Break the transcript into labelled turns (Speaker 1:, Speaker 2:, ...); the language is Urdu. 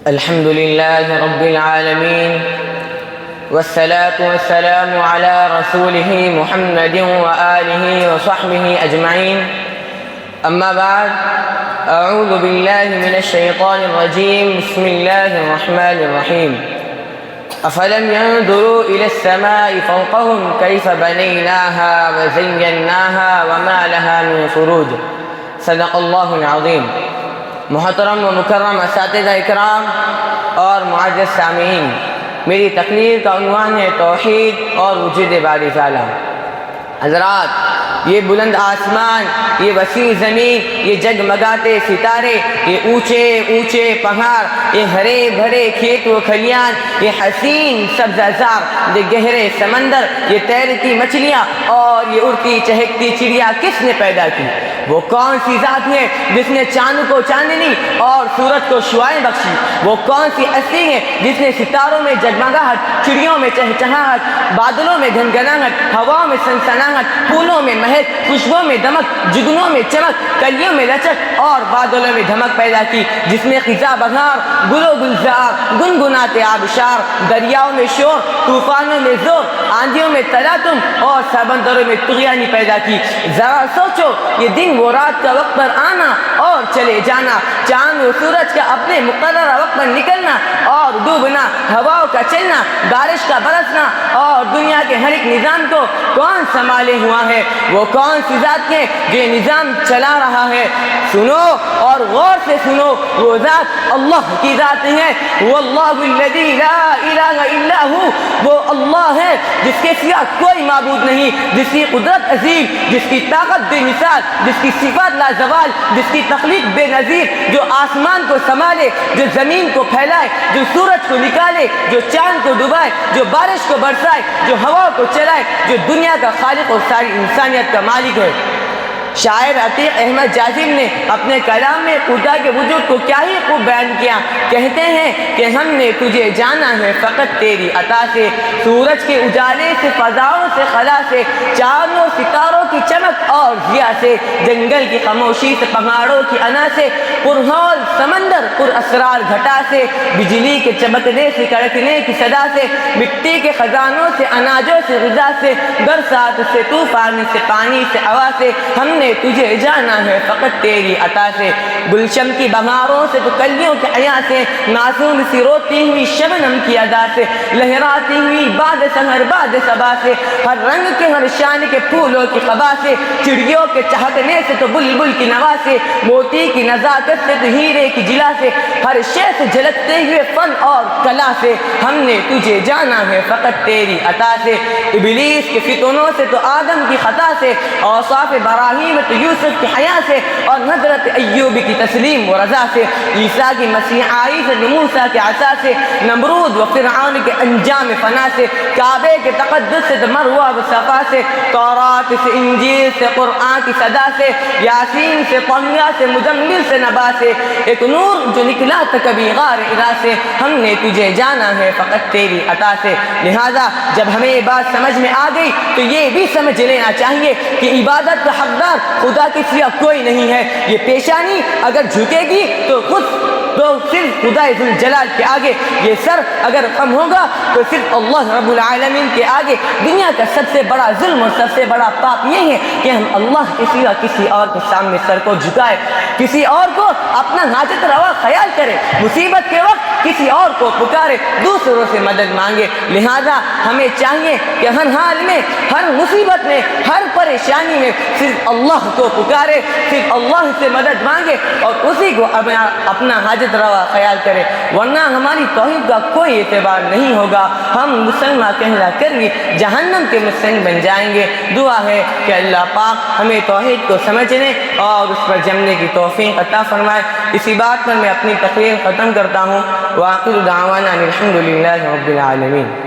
Speaker 1: الحمد لله رب العالمين والصلاة والسلام على رسوله محمد وآله وصحبه أجمعين. أما بعد، أعوذ بالله من الشيطان الرجيم. بسم الله الرحمن الرحيم. أفلم ينظروا إلى السماء فوقهم كيف بنيناها وزيناها وما لها من فروج. صدق اللہ العظیم. محترم و مکرم اساتذہ اکرام اور معزز سامعین، میری تقریر کا عنوان ہے توحید اور وجود باری تعالیٰ. حضرات، یہ بلند آسمان، یہ وسیع زمین، یہ جگمگاتے ستارے، یہ اونچے اونچے پہاڑ، یہ ہرے بھرے کھیت و کھلیان، یہ حسین سبزہ، یہ گہرے سمندر، یہ تیرتی مچھلیاں اور یہ اڑتی چہکتی چڑیا کس نے پیدا کی؟ وہ کون سی ذات ہے جس نے چاند کو چاندنی اور سورج کو شعاعیں بخشی؟ وہ کون سی ہستی ہے جس نے ستاروں میں جگمگاہٹ، چڑیوں میں چہچہاہٹ، بادلوں میں گھنگھناہٹ، ہواؤں میں سنسناہٹ، پھولوں میں مہک، خوشبوں میں دمک، جگنوں میں چمک، کلیوں میں لچک اور بادلوں میں دھمک پیدا کی؟ جس نے خزاں بہار، گل و گلزار، گنگناتے آبشار، دریاؤں میں شور، طوفانوں میں زور، آندھیوں میں تلاطم اور سمندروں میں طغیانی پیدا کی. ذرا سوچو، یہ دن وہ رات کا وقت پر آنا اور چلے جانا، چاند و سورج کا اپنے مقررہ وقت پر نکلنا اور ڈوبنا، ہواؤں کا چلنا، بارش کا برسنا اور دنیا کے ہر ایک نظام کو کون سنبھالے ہوا ہے؟ وہ کون سی ذات ہے جو یہ نظام چلا رہا ہے؟ سنو اور غور سے سنو، وہ ذات اللہ کی ذات ہے. واللہ الذی لا الہ الا ہو، وہ اللہ ہے جس کے سوا کوئی معبود نہیں، جس کی قدرت عظیم، جس کی طاقت بے مثال، جس کی صفات لازوال، جس کی تخلیق بے نظیر، جو آسمان کو سنبھالے، جو زمین کو پھیلائے، جو سورج کو نکالے، جو چاند کو ڈبائے، جو بارش کو برسائے، جو ہوا کو چلائے، جو دنیا کا خالق اور ساری انسانیت کا مالک ہے. شاعر عتیق احمد جاذب نے اپنے کلام میں خدا کے وجود کو کیا ہی خوب بیان کیا. کہتے ہیں کہ ہم نے تجھے جانا ہے فقط تیری عطا سے، سورج کے اجالے سے، فضاؤں سے، خلا سے، چاند و ستاروں کی چمک اور ضیاء سے، جنگل کی خاموشی سے، پہاڑوں کی انا سے، پرہول سمندر، پر اسرار گھٹا سے، بجلی کے چمکنے سے، کڑکنے کی صدا سے، مٹی کے خزانوں سے، اناجوں سے، غذا سے، برسات سے، طوفان سے، پانی سے، ہوا سے، ہم نے تجھے جانا ہے فقط تیری عطا سے. گلشن کی بہاروں سے تو کلیوں کے حیا سے، معصوم سی روتی ہوئی شبنم کی ادا سے، لہراتی ہوئی باد سحر باد صبا سے، ہر رنگ کے ہر شان کے پھولوں کی خبا سے، چڑیوں کے چہکنے سے تو بلبل کی نوا سے، موتی کی نزاکت سے تو ہیرے کی جلا سے، ہر شے سے جھلکتے ہوئے فن اور کلا سے، ہم نے تجھے جانا ہے فقط تیری عطا سے. ابلیس کے فتنوں سے تو آدم کی خطا سے، اوصاف ابراہیم تو یوسف کی حیا سے، اور حضرت ایوب کی تسلیم و رضا سے، عیسیٰ کی مسیحائی سے، موسیٰ کے عصا سے، نمرود و فرعون کے انجام فنا سے، کعبے کے تقدس سے، مروہ و صفا سے، تورات سے، انجیل سے، قرآن کی صدا سے، یاسین سے، طہ سے، مزمل سے، نبا سے، ایک نور جو نکلا تھا کبھی غار حرا سے، ہم نے تجھے جانا ہے فقط تیری عطا سے. لہذا جب ہمیں یہ بات سمجھ میں آ گئی تو یہ بھی سمجھ لینا چاہیے کہ عبادت کا حقدار خدا کے سوا کوئی نہیں ہے. یہ پیشانی اگر جھکے گی تو صرف خدا ذوالجلال کے آگے، یہ سر اگر خم ہوگا تو صرف اللہ رب العالمین کے آگے. دنیا کا سب سے بڑا ظلم اور سب سے بڑا پاپ یہ ہے کہ ہم اللہ کے سوا کسی اور کے سامنے سر کو جھکائے، کسی اور کو اپنا حاجت روا خیال کرے، مصیبت کے وقت کسی اور کو پکارے، دوسروں سے مدد مانگے. لہذا ہمیں چاہیے کہ ہر حال میں، ہر مصیبت میں، ہر پریشانی میں صرف اللہ کو پکارے، صرف اللہ سے مدد مانگے اور اسی کو اپنا حاجت روا خیال کرے، ورنہ ہماری توحید کا کوئی اعتبار نہیں ہوگا. ہم مسلمان کہلا کر بھی جہنم کے مستحق بن جائیں گے. دعا ہے کہ اللہ پاک ہمیں توحید کو سمجھنے اور اس پر جمنے کی توفیق عطا فرمائے. اسی بات پر میں اپنی تقریر ختم کرتا ہوں. وآخر دعوانا الحمد للہ رب العالمین.